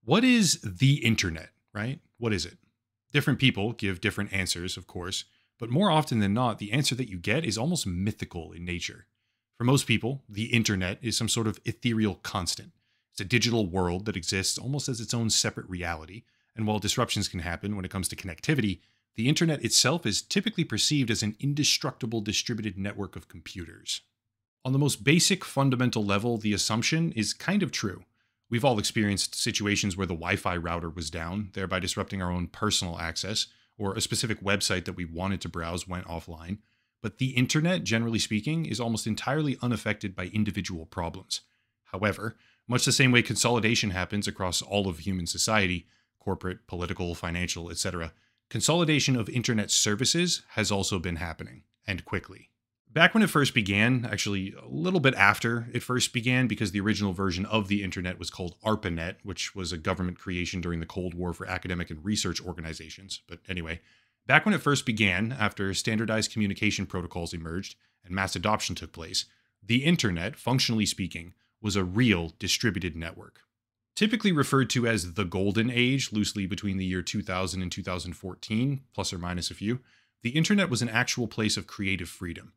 What is the internet, right? What is it? Different people give different answers, of course, but more often than not, the answer that you get is almost mythical in nature. For most people, the internet is some sort of ethereal constant. It's a digital world that exists almost as its own separate reality, and while disruptions can happen when it comes to connectivity, the internet itself is typically perceived as an indestructible distributed network of computers. On the most basic fundamental level, the assumption is kind of true. We've all experienced situations where the Wi Fi router was down, thereby disrupting our own personal access, or a specific website that we wanted to browse went offline. But the internet, generally speaking, is almost entirely unaffected by individual problems. However, much the same way consolidation happens across all of human society, corporate, political, financial, etc., consolidation of internet services has also been happening, and quickly. Back when it first began, actually a little bit after it first began, because the original version of the internet was called ARPANET, which was a government creation during the Cold War for academic and research organizations. But anyway, back when it first began, after standardized communication protocols emerged and mass adoption took place, the internet, functionally speaking, was a real distributed network. Typically referred to as the Golden Age, loosely between the year 2000 and 2014, plus or minus a few, the internet was an actual place of creative freedom.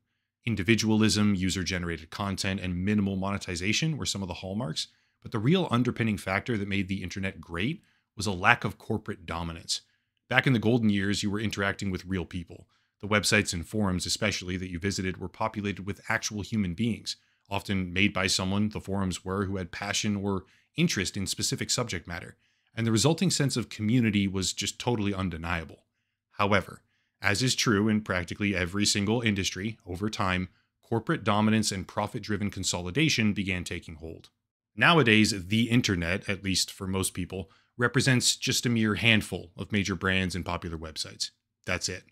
Individualism, user generated content, and minimal monetization were some of the hallmarks, but the real underpinning factor that made the internet great was a lack of corporate dominance. Back in the golden years, you were interacting with real people. The websites and forums, especially, that you visited were populated with actual human beings, often made by someone, the forums were, who had passion or interest in specific subject matter, and the resulting sense of community was just totally undeniable. However, as is true in practically every single industry, over time, corporate dominance and profit driven consolidation began taking hold. Nowadays, the internet, at least for most people, represents just a mere handful of major brands and popular websites. That's it.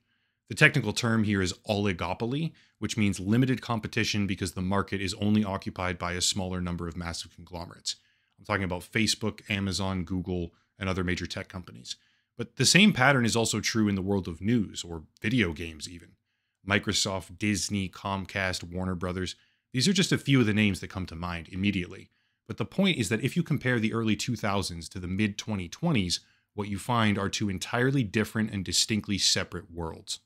The technical term here is oligopoly, which means limited competition because the market is only occupied by a smaller number of massive conglomerates. I'm talking about Facebook, Amazon, Google, and other major tech companies. But the same pattern is also true in the world of news, or video games even. Microsoft, Disney, Comcast, Warner Brothers, these are just a few of the names that come to mind immediately. But the point is that if you compare the early 2000s to the mid 2020s, what you find are two entirely different and distinctly separate worlds.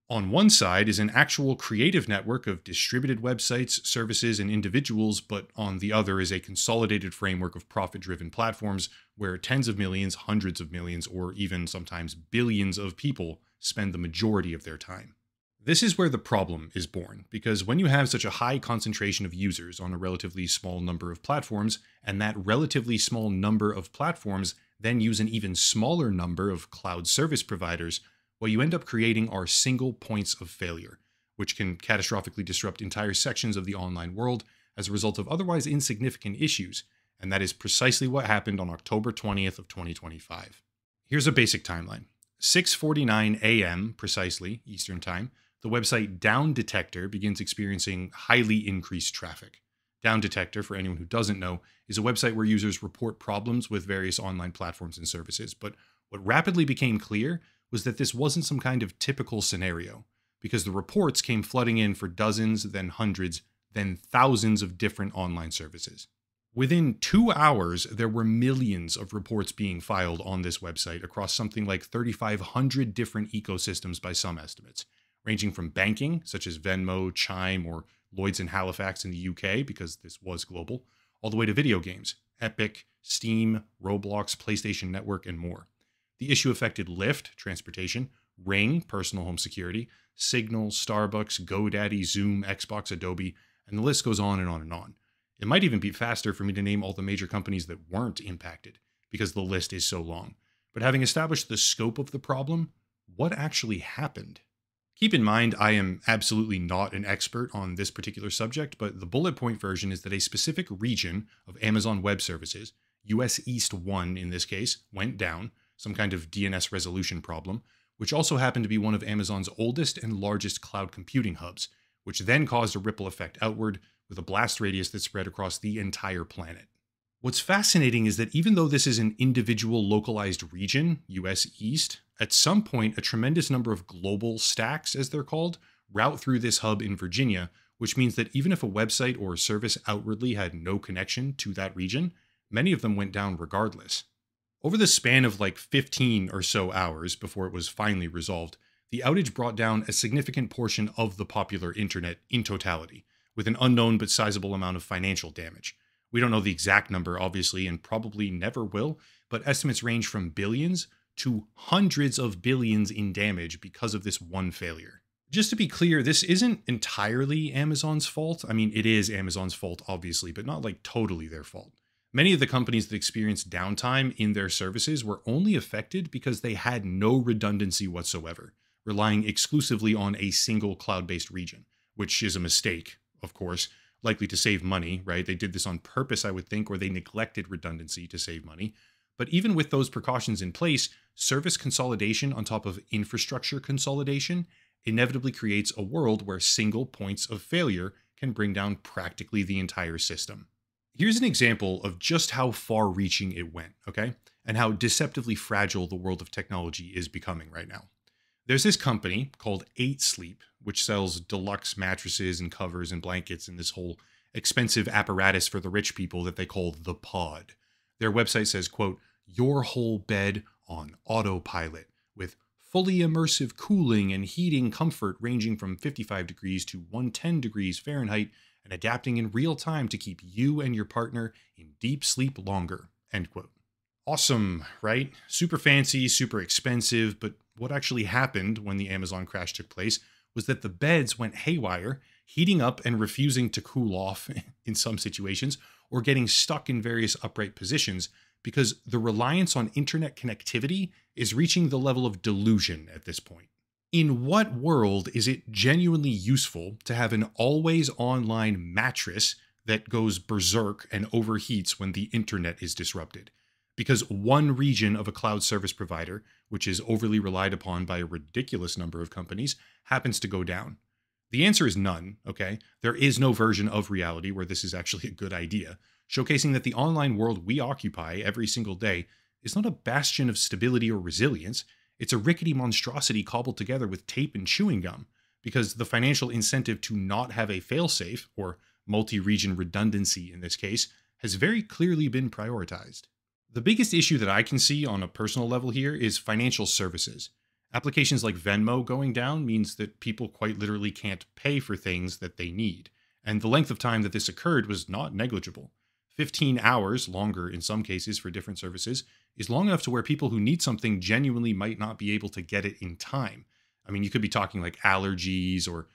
On one side is an actual creative network of distributed websites, services, and individuals, but on the other is a consolidated framework of profit-driven platforms where tens of millions, hundreds of millions, or even sometimes billions of people spend the majority of their time. This is where the problem is born, because when you have such a high concentration of users on a relatively small number of platforms, and that relatively small number of platforms then use an even smaller number of cloud service providers, what you end up creating are single points of failure, which can catastrophically disrupt entire sections of the online world as a result of otherwise insignificant issues, and that is precisely what happened on October 20th of 2025. Here's a basic timeline. 6:49 a.m. precisely Eastern Time, the website Down Detector begins experiencing highly increased traffic. Down Detector, for anyone who doesn't know, is a website where users report problems with various online platforms and services, but what rapidly became clear was that this wasn't some kind of typical scenario, because the reports came flooding in for dozens, then hundreds, then thousands of different online services. Within 2 hours, there were millions of reports being filed on this website across something like 3,500 different ecosystems by some estimates, ranging from banking, such as Venmo, Chime, or Lloyds in Halifax in the UK, because this was global, all the way to video games, Epic, Steam, Roblox, PlayStation Network, and more. The issue affected Lyft, transportation, Ring, personal home security, Signal, Starbucks, GoDaddy, Zoom, Xbox, Adobe, and the list goes on and on and on. It might even be faster for me to name all the major companies that weren't impacted, because the list is so long. But having established the scope of the problem, what actually happened? Keep in mind, I am absolutely not an expert on this particular subject, but the bullet point version is that a specific region of Amazon Web Services, US East 1 in this case, went down, some kind of DNS resolution problem, which also happened to be one of Amazon's oldest and largest cloud computing hubs, which then caused a ripple effect outward with a blast radius that spread across the entire planet. What's fascinating is that even though this is an individual localized region, US East, at some point a tremendous number of global stacks, as they're called, route through this hub in Virginia, which means that even if a website or service outwardly had no connection to that region, many of them went down regardless. Over the span of like 15 or so hours before it was finally resolved, the outage brought down a significant portion of the popular internet in totality, with an unknown but sizable amount of financial damage. We don't know the exact number, obviously, and probably never will, but estimates range from billions to hundreds of billions in damage because of this one failure. Just to be clear, this isn't entirely Amazon's fault. I mean, it is Amazon's fault, obviously, but not like totally their fault. Many of the companies that experienced downtime in their services were only affected because they had no redundancy whatsoever, relying exclusively on a single cloud-based region, which is a mistake, of course, likely to save money, right? They did this on purpose, I would think, or they neglected redundancy to save money. But even with those precautions in place, service consolidation on top of infrastructure consolidation inevitably creates a world where single points of failure can bring down practically the entire system. Here's an example of just how far-reaching it went, okay? And how deceptively fragile the world of technology is becoming right now. There's this company called 8 Sleep, which sells deluxe mattresses and covers and blankets and this whole expensive apparatus for the rich people that they call the pod. Their website says, quote, "Your whole bed on autopilot with fully immersive cooling and heating comfort ranging from 55 degrees to 110 degrees Fahrenheit and adapting in real time to keep you and your partner in deep sleep longer," end quote. Awesome, right? Super fancy, super expensive, but what actually happened when the Amazon crash took place was that the beds went haywire, heating up and refusing to cool off in some situations, or getting stuck in various upright positions because the reliance on internet connectivity is reaching the level of delusion at this point. In what world is it genuinely useful to have an always online mattress that goes berserk and overheats when the internet is disrupted? Because one region of a cloud service provider, which is overly relied upon by a ridiculous number of companies, happens to go down. The answer is none, okay? There is no version of reality where this is actually a good idea, showcasing that the online world we occupy every single day is not a bastion of stability or resilience. It's a rickety monstrosity cobbled together with tape and chewing gum, because the financial incentive to not have a failsafe, or multi-region redundancy in this case, has very clearly been prioritized. The biggest issue that I can see on a personal level here is financial services. Applications like Venmo going down means that people quite literally can't pay for things that they need, and the length of time that this occurred was not negligible. 15 hours, longer in some cases for different services, is long enough to where people who need something genuinely might not be able to get it in time. I mean, you could be talking like allergies or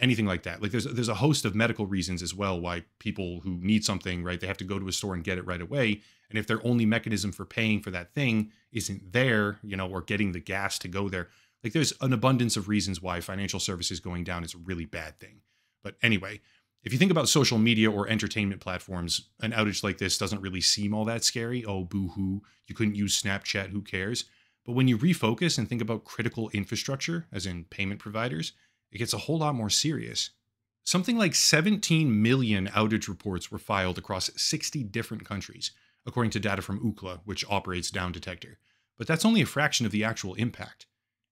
anything like that. Like there's a host of medical reasons as well why people who need something, right, they have to go to a store and get it right away. And if their only mechanism for paying for that thing isn't there, or getting the gas to go there, like there's an abundance of reasons why financial services going down is a really bad thing. But anyway, if you think about social media or entertainment platforms, an outage like this doesn't really seem all that scary. Oh, boo-hoo, you couldn't use Snapchat, who cares? But when you refocus and think about critical infrastructure, as in payment providers, it gets a whole lot more serious. Something like 17 million outage reports were filed across 60 different countries, according to data from Ookla, which operates Down Detector. But that's only a fraction of the actual impact.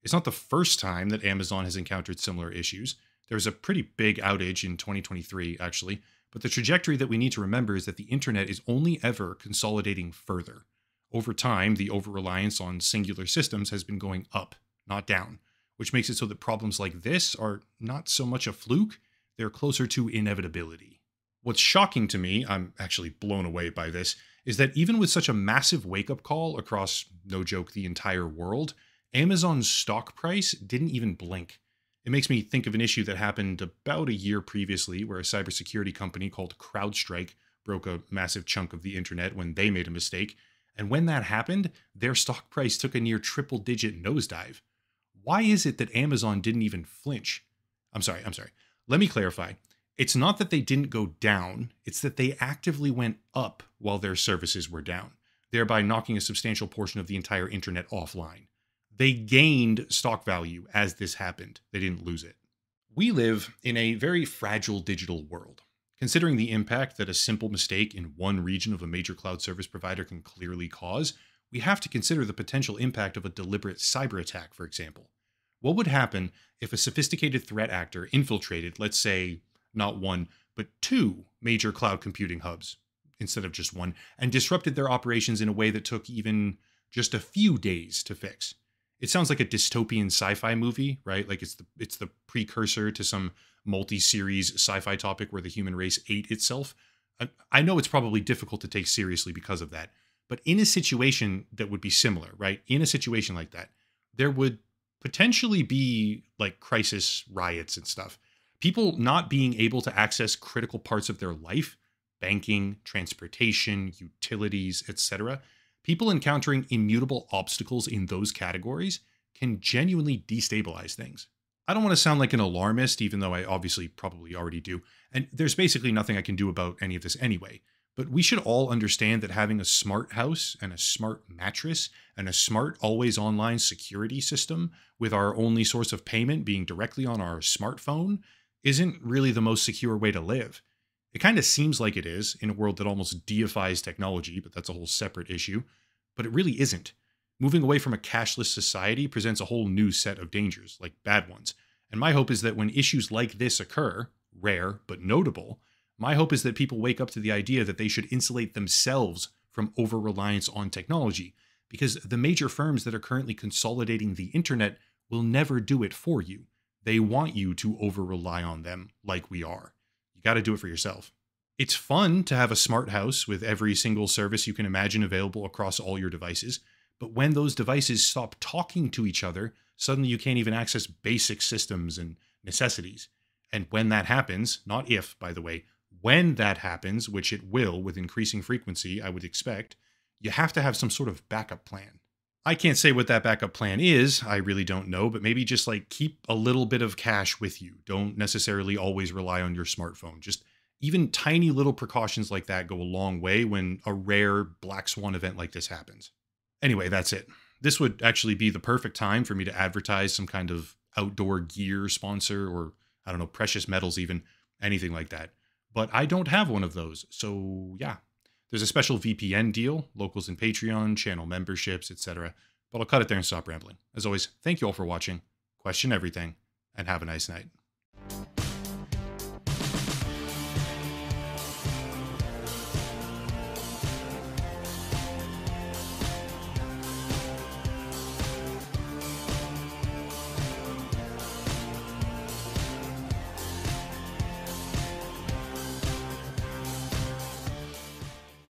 It's not the first time that Amazon has encountered similar issues. There was a pretty big outage in 2023, actually, but the trajectory that we need to remember is that the internet is only ever consolidating further. Over time, the over-reliance on singular systems has been going up, not down, which makes it so that problems like this are not so much a fluke, they're closer to inevitability. What's shocking to me, I'm actually blown away by this, is that even with such a massive wake-up call across, no joke, the entire world, Amazon's stock price didn't even blink. It makes me think of an issue that happened about a year previously where a cybersecurity company called CrowdStrike broke a massive chunk of the internet when they made a mistake. And when that happened, their stock price took a near triple-digit nosedive. Why is it that Amazon didn't even flinch? I'm sorry. Let me clarify. It's not that they didn't go down, it's that they actively went up while their services were down, thereby knocking a substantial portion of the entire internet offline. They gained stock value as this happened. They didn't lose it. We live in a very fragile digital world. Considering the impact that a simple mistake in one region of a major cloud service provider can clearly cause, we have to consider the potential impact of a deliberate cyber attack, for example. What would happen if a sophisticated threat actor infiltrated, let's say, not one, but two major cloud computing hubs, instead of just one, and disrupted their operations in a way that took even just a few days to fix. It sounds like a dystopian sci-fi movie, right? Like it's the precursor to some multi-series sci-fi topic where the human race ate itself. I know it's probably difficult to take seriously because of that, but in a situation that would be similar, right? In a situation like that, there would potentially be like crisis riots and stuff. People not being able to access critical parts of their life, banking, transportation, utilities, etc. People encountering immutable obstacles in those categories can genuinely destabilize things. I don't want to sound like an alarmist, even though I obviously probably already do. And there's basically nothing I can do about any of this anyway. But we should all understand that having a smart house and a smart mattress and a smart always online security system with our only source of payment being directly on our smartphone isn't really the most secure way to live. It kind of seems like it is in a world that almost deifies technology, but that's a whole separate issue. But it really isn't. Moving away from a cashless society presents a whole new set of dangers, like bad ones. And my hope is that when issues like this occur, rare but notable, my hope is that people wake up to the idea that they should insulate themselves from over-reliance on technology, because the major firms that are currently consolidating the internet will never do it for you. They want you to over-rely on them like we are. You got to do it for yourself. It's fun to have a smart house with every single service you can imagine available across all your devices, but when those devices stop talking to each other, suddenly you can't even access basic systems and necessities. And when that happens, not if, by the way, when that happens, which it will with increasing frequency, I would expect, you have to have some sort of backup plan. I can't say what that backup plan is, I really don't know, but maybe just like keep a little bit of cash with you. Don't necessarily always rely on your smartphone. Just even tiny little precautions like that go a long way when a rare black swan event like this happens. Anyway, that's it. This would actually be the perfect time for me to advertise some kind of outdoor gear sponsor or, I don't know, precious metals even, anything like that. But I don't have one of those, so yeah. There's a special VPN deal, locals and Patreon, channel memberships, etc. But I'll cut it there and stop rambling. As always, thank you all for watching, question everything, and have a nice night.